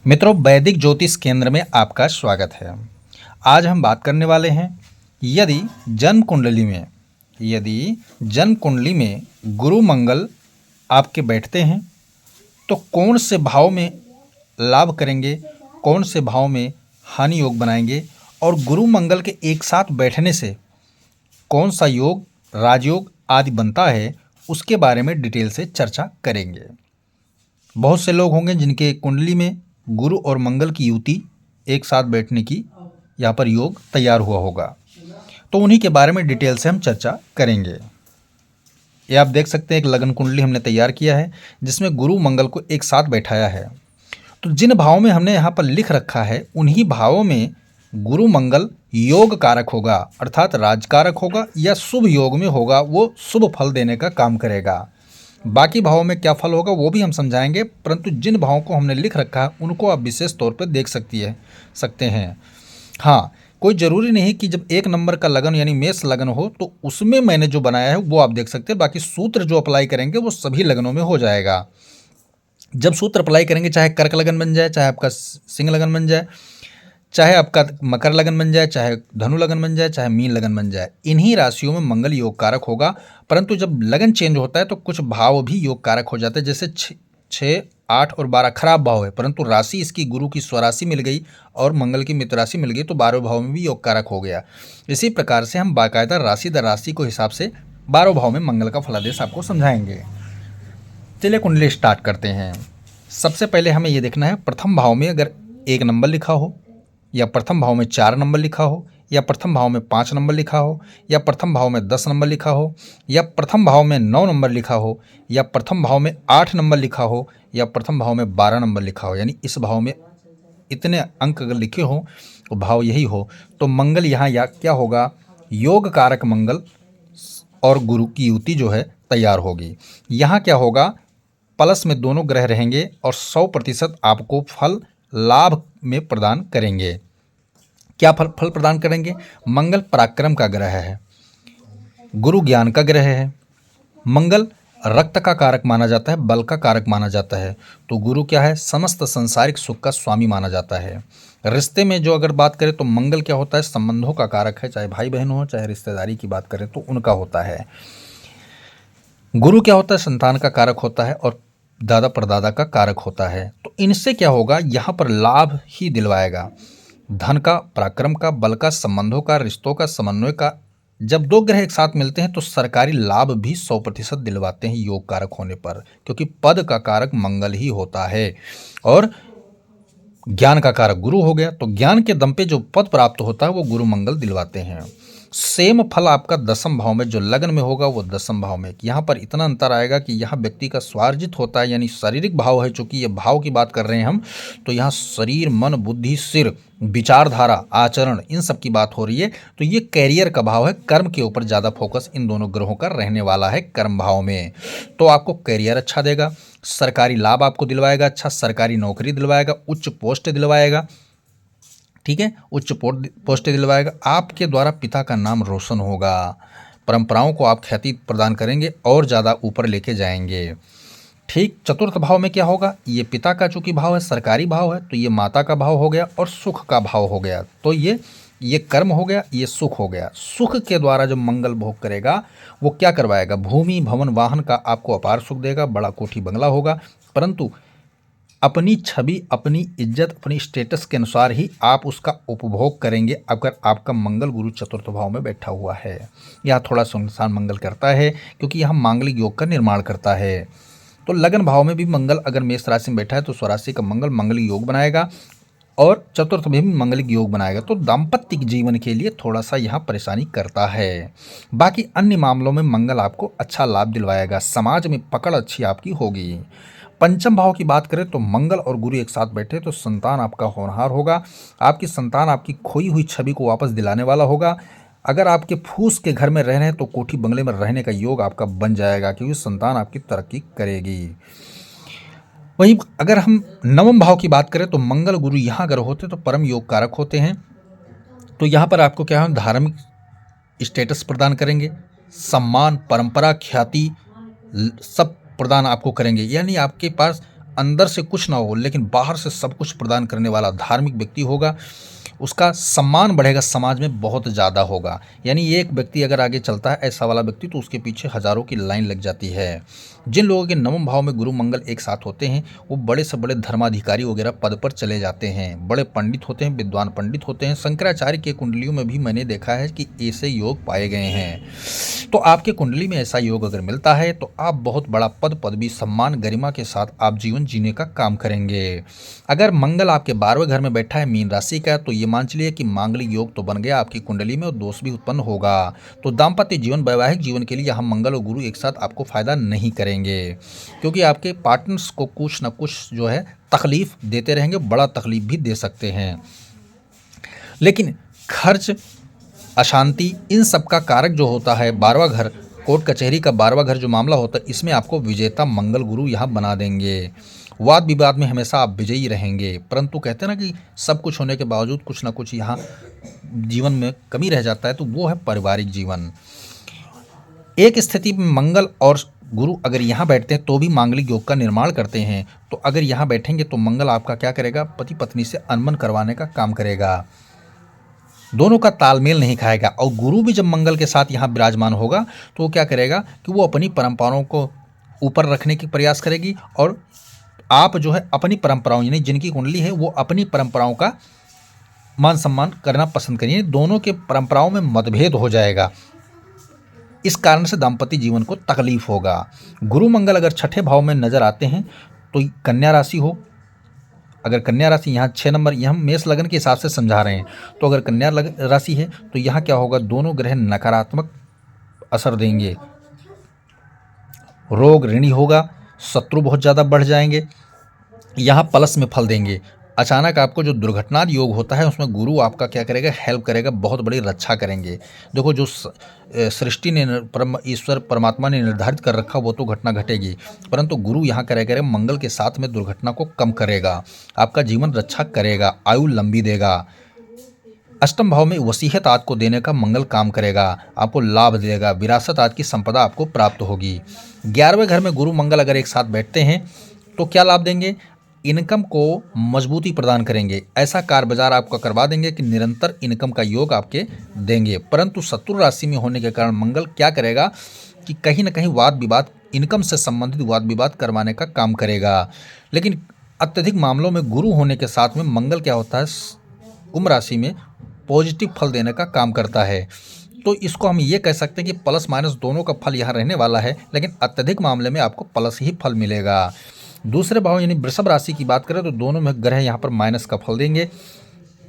मित्रों, वैदिक ज्योतिष केंद्र में आपका स्वागत है। आज हम बात करने वाले हैं यदि जन्म कुंडली में गुरु मंगल आपके बैठते हैं तो कौन से भाव में लाभ करेंगे, कौन से भाव में हानि योग बनाएंगे और गुरु मंगल के एक साथ बैठने से कौन सा योग, राजयोग आदि बनता है, उसके बारे में डिटेल से चर्चा करेंगे। बहुत से लोग होंगे जिनके कुंडली में गुरु और मंगल की युति एक साथ बैठने की यहाँ पर योग तैयार हुआ होगा, तो उन्हीं के बारे में डिटेल से हम चर्चा करेंगे। ये आप देख सकते हैं, एक लगन कुंडली हमने तैयार किया है जिसमें गुरु मंगल को एक साथ बैठाया है। तो जिन भावों में हमने यहाँ पर लिख रखा है उन्हीं भावों में गुरु मंगल योग कारक होगा, अर्थात राजकारक होगा या शुभ योग में होगा, वो शुभ फल देने का काम करेगा। बाकी भावों में क्या फल होगा वो भी हम समझाएंगे, परंतु जिन भावों को हमने लिख रखा है उनको आप विशेष तौर पर देख सकते हैं। हाँ, कोई ज़रूरी नहीं कि जब 1 नंबर का लगन यानी मेष लगन हो तो उसमें मैंने जो बनाया है वो आप देख सकते हैं। बाकी सूत्र जो अप्लाई करेंगे वो सभी लगनों में हो जाएगा। जब सूत्र अप्लाई करेंगे, चाहे कर्क लगन बन जाए, चाहे आपका सिंह लगन बन जाए, चाहे आपका मकर लगन बन जाए, चाहे धनु लगन बन जाए, चाहे मीन लगन बन जाए, इन्हीं राशियों में मंगल योग कारक होगा। परंतु जब लगन चेंज होता है तो कुछ भाव भी योग कारक हो जाते हैं। जैसे 6, 8 और 12 खराब भाव है, परंतु राशि इसकी गुरु की स्वराशि मिल गई और मंगल की मित्र राशि मिल गई तो 12 भाव में भी योग कारक हो गया। इसी प्रकार से हम बाकायदा राशि दर राशि को हिसाब से 12 भाव में मंगल का फलादेश आपको समझाएंगे। चलिए कुंडली स्टार्ट करते हैं। सबसे पहले हमें ये देखना है, प्रथम भाव में अगर 1 नंबर लिखा हो, या प्रथम भाव में 4 नंबर लिखा हो, या प्रथम भाव में 5 नंबर लिखा हो, या प्रथम भाव में 10 नंबर लिखा हो, या प्रथम भाव में 9 नंबर लिखा हो, या प्रथम भाव में 8 नंबर लिखा हो, या प्रथम भाव में 12 नंबर लिखा हो, यानी इस भाव में इतने अंक अगर लिखे हों तो भाव यही हो, तो मंगल यहाँ या क्या होगा, योग कारक मंगल और गुरु की युति जो है तैयार होगी। यहाँ क्या होगा, प्लस में दोनों ग्रह रहेंगे और 100% आपको फल लाभ में प्रदान करेंगे। क्या फल प्रदान करेंगे? मंगल पराक्रम का ग्रह है, गुरु ज्ञान का ग्रह है, मंगल रक्त का कारक माना जाता है, बल का कारक माना जाता है, तो गुरु क्या है, समस्त संसारिक सुख का स्वामी माना जाता है। रिश्ते में जो अगर बात करें तो मंगल क्या होता है, संबंधों का कारक है, चाहे भाई बहन हो, चाहे रिश्तेदारी की बात करें तो उनका होता है। गुरु क्या होता है, संतान का कारक होता है और दादा परदादा का कारक होता है। तो इनसे क्या होगा, यहाँ पर लाभ ही दिलवाएगा, धन का, पराक्रम का, बल का, संबंधों का, रिश्तों का, समन्वय का। जब 2 ग्रह एक साथ मिलते हैं तो सरकारी लाभ भी 100% दिलवाते हैं योग कारक होने पर, क्योंकि पद का कारक मंगल ही होता है और ज्ञान का कारक गुरु हो गया, तो ज्ञान के दम पे जो पद प्राप्त होता है वो गुरु मंगल दिलवाते हैं। सेम फल आपका 10म भाव में जो लगन में होगा वो 10म भाव में। यहाँ पर इतना अंतर आएगा कि यहाँ व्यक्ति का स्वार्जित होता है, यानी शारीरिक भाव है, चूंकि ये भाव की बात कर रहे हैं हम, तो यहाँ शरीर, मन, बुद्धि, सिर, विचारधारा, आचरण, इन सब की बात हो रही है। तो ये कैरियर का भाव है, कर्म के ऊपर ज़्यादा फोकस इन दोनों ग्रहों का रहने वाला है कर्म भाव में। तो आपको कैरियर अच्छा देगा, सरकारी लाभ आपको दिलवाएगा, अच्छा सरकारी नौकरी दिलवाएगा, उच्च पोस्ट दिलवाएगा, ठीक है, उच्च पोस्ट दिलवाएगा, आपके द्वारा पिता का नाम रोशन होगा, परंपराओं को आप ख्याति प्रदान करेंगे और ज़्यादा ऊपर लेके जाएंगे। ठीक, चतुर्थ भाव में क्या होगा, ये पिता का चूंकि भाव है, सरकारी भाव है, तो ये माता का भाव हो गया और सुख का भाव हो गया, तो ये कर्म हो गया, ये सुख हो गया। सुख के द्वारा जो मंगल भोग करेगा वो क्या करवाएगा, भूमि, भवन, वाहन का आपको अपार सुख देगा, बड़ा कोठी बंगला होगा, परंतु अपनी छवि, अपनी इज्जत, अपनी स्टेटस के अनुसार ही आप उसका उपभोग करेंगे अगर आपका मंगल गुरु चतुर्थ भाव में बैठा हुआ है। यह थोड़ा सुनसान मंगल करता है क्योंकि यह मांगलिक योग का निर्माण करता है। तो लगन भाव में भी मंगल अगर मेष राशि में बैठा है तो स्वराशि का मंगल मंगलिक योग बनाएगा और चतुर्थ में भी मंगलिक योग बनाएगा, तो दाम्पत्य जीवन के लिए थोड़ा सा यहाँ परेशानी करता है। बाकी अन्य मामलों में मंगल आपको अच्छा लाभ दिलवाएगा, समाज में पकड़ अच्छी आपकी होगी। पंचम भाव की बात करें तो मंगल और गुरु एक साथ बैठे तो संतान आपका होनहार होगा, आपकी संतान आपकी खोई हुई छवि को वापस दिलाने वाला होगा। अगर आपके फूस के घर में रह रहे हैं तो कोठी बंगले में रहने का योग आपका बन जाएगा, क्योंकि संतान आपकी तरक्की करेगी। वहीं अगर हम 9वें भाव की बात करें तो मंगल गुरु यहाँ अगर होते तो परम योग कारक होते हैं, तो यहाँ पर आपको क्या है, धार्मिक स्टेटस प्रदान करेंगे, सम्मान, परंपरा, ख्याति सब प्रदान आपको करेंगे, यानी आपके पास अंदर से कुछ ना हो लेकिन बाहर से सब कुछ प्रदान करने वाला धार्मिक व्यक्ति होगा, उसका सम्मान बढ़ेगा, समाज में बहुत ज़्यादा होगा। यानी एक व्यक्ति अगर आगे चलता है ऐसा वाला व्यक्ति, तो उसके पीछे हज़ारों की लाइन लग जाती है। जिन लोगों के नवम भाव में गुरु मंगल एक साथ होते हैं वो बड़े से बड़े धर्माधिकारी वगैरह पद पर चले जाते हैं, बड़े पंडित होते हैं, विद्वान पंडित होते हैं। शंकराचार्य के कुंडलियों में भी मैंने देखा है कि ऐसे योग पाए गए हैं। तो आपके कुंडली में ऐसा योग अगर मिलता है तो आप बहुत बड़ा पद, पदवी, सम्मान, गरिमा के साथ आप जीवन जीने का काम करेंगे। अगर मंगल आपके 12वें घर में बैठा है मीन राशि का, तो ये मान चलिए कि मांगलिक योग तो बन गया आपकी कुंडली में और दोष भी उत्पन्न होगा। तो दाम्पत्य जीवन, वैवाहिक जीवन के लिए यहाँ मंगल और गुरु एक साथ आपको फायदा नहीं करेंगे, क्योंकि आपके पार्टनर्स को कुछ ना कुछ जो है तकलीफ देते रहेंगे, बड़ा तकलीफ भी दे सकते हैं। लेकिन खर्च, अशांति, इन सब का कारक जो होता है 12वां घर, कोर्ट कचहरी का 12वां घर जो मामला होता है, इसमें आपको विजेता मंगल गुरु यहाँ बना देंगे। वाद विवाद में हमेशा आप विजयी रहेंगे, परंतु कहते हैं ना कि सब कुछ होने के बावजूद कुछ ना कुछ यहाँ जीवन में कमी रह जाता है, तो वो है पारिवारिक जीवन। एक स्थिति में मंगल और गुरु अगर यहाँ बैठते हैं तो भी मांगलिक योग का निर्माण करते हैं। तो अगर यहाँ बैठेंगे तो मंगल आपका क्या करेगा, पति पत्नी से अनबन करवाने का काम करेगा, दोनों का तालमेल नहीं खाएगा। और गुरु भी जब मंगल के साथ यहाँ विराजमान होगा तो वो क्या करेगा कि वो अपनी परंपराओं को ऊपर रखने की प्रयास करेगी, और आप जो है अपनी परंपराओं, यानी जिनकी कुंडली है वो अपनी परंपराओं का मान सम्मान करना पसंद करेंगे। दोनों के परंपराओं में मतभेद हो जाएगा, इस कारण से दाम्पत्य जीवन को तकलीफ होगा। गुरु मंगल अगर छठे भाव में नजर आते हैं तो कन्या राशि हो, अगर कन्या राशि यहाँ 6 नंबर, यह हम मेष लगन के हिसाब से समझा रहे हैं, तो अगर कन्या राशि है तो यहाँ क्या होगा, दोनों ग्रह नकारात्मक असर देंगे, रोग ऋणी होगा, शत्रु बहुत ज़्यादा बढ़ जाएंगे, यहाँ प्लस में फल देंगे। अचानक आपको जो दुर्घटना योग होता है उसमें गुरु आपका क्या करेगा, हेल्प करेगा, बहुत बड़ी रक्षा करेंगे। देखो जो सृष्टि ने ईश्वर परमात्मा ने निर्धारित कर रखा वो तो घटना घटेगी, परंतु गुरु यहाँ करेगा मंगल के साथ में दुर्घटना को कम करेगा, आपका जीवन रक्षा करेगा, आयु लंबी देगा। अष्टम भाव में वसीयत आज को देने का मंगल काम करेगा, आपको लाभ देगा, विरासत आज की संपदा आपको प्राप्त होगी। 11वें घर में गुरु मंगल अगर एक साथ बैठते हैं तो क्या लाभ देंगे, इनकम को मजबूती प्रदान करेंगे, ऐसा कार बाजार आपका करवा देंगे कि निरंतर इनकम का योग आपके देंगे। परंतु शत्रु राशि में होने के कारण मंगल क्या करेगा कि कहीं ना कहीं वाद विवाद, इनकम से संबंधित वाद विवाद करवाने का काम करेगा। लेकिन अत्यधिक मामलों में गुरु होने के साथ में मंगल क्या होता है, कुंभ राशि में पॉजिटिव फल देने का काम करता है। तो इसको हम ये कह सकते हैं कि प्लस माइनस दोनों का फल यहाँ रहने वाला है, लेकिन अत्यधिक मामले में आपको प्लस ही फल मिलेगा। दूसरे भाव यानी वृषभ राशि की बात करें तो दोनों में ग्रह यहाँ पर माइनस का फल देंगे।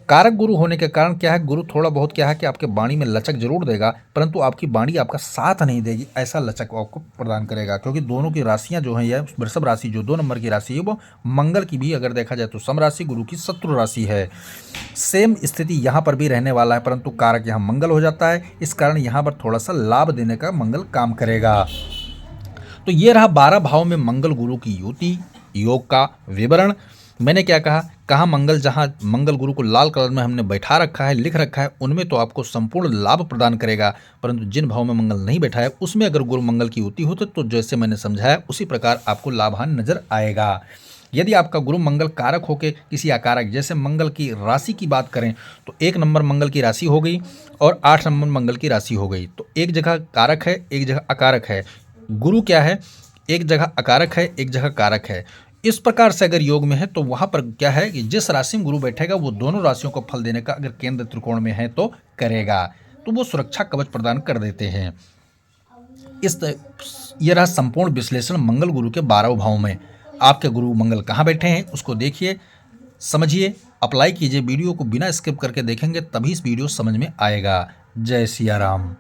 कारक गुरु होने के कारण क्या है, गुरु थोड़ा बहुत क्या है कि आपके वाणी में लचक जरूर देगा, परंतु आपकी वाणी आपका साथ नहीं देगी, ऐसा लचक आपको प्रदान करेगा। क्योंकि दोनों की राशियां जो हैं, यह वृषभ राशि जो 2 नंबर की राशि है वो मंगल की भी अगर देखा जाए तो सम राशि, गुरु की शत्रु राशि है। सेम स्थिति यहाँ पर भी रहने वाला है, परंतु कारक यहाँ मंगल हो जाता है, इस कारण यहाँ पर थोड़ा सा लाभ देने का मंगल काम करेगा। तो ये रहा 12 भाव में मंगल गुरु की युति योग का विवरण। मैंने क्या कहा मंगल, जहाँ मंगल गुरु को लाल कलर में हमने बैठा रखा है, लिख रखा है, उनमें तो आपको संपूर्ण लाभ प्रदान करेगा, परंतु जिन भाव में मंगल नहीं बैठा है उसमें अगर गुरु मंगल की युति हो तो जैसे मैंने समझाया उसी प्रकार आपको लाभान नजर आएगा। यदि आपका गुरु मंगल कारक होकर किसी अकारक, जैसे मंगल की राशि की बात करें तो 1 नंबर मंगल की राशि हो गई और 8 नंबर मंगल की राशि हो गई, तो एक जगह कारक है एक जगह अकारक है। गुरु क्या है, एक जगह अकारक है एक जगह कारक है। इस प्रकार से अगर योग में है तो वहां पर क्या है कि जिस राशि में गुरु बैठेगा वो दोनों राशियों को फल देने का अगर केंद्र त्रिकोण में है तो करेगा, तो वो सुरक्षा कवच प्रदान कर देते हैं। ये रहा संपूर्ण विश्लेषण मंगल गुरु के 12 भाव में। आपके गुरु मंगल कहाँ बैठे हैं उसको देखिए, समझिए, अप्लाई कीजिए। वीडियो को बिना स्किप करके देखेंगे तभी इस वीडियो समझ में आएगा। जय सिया राम।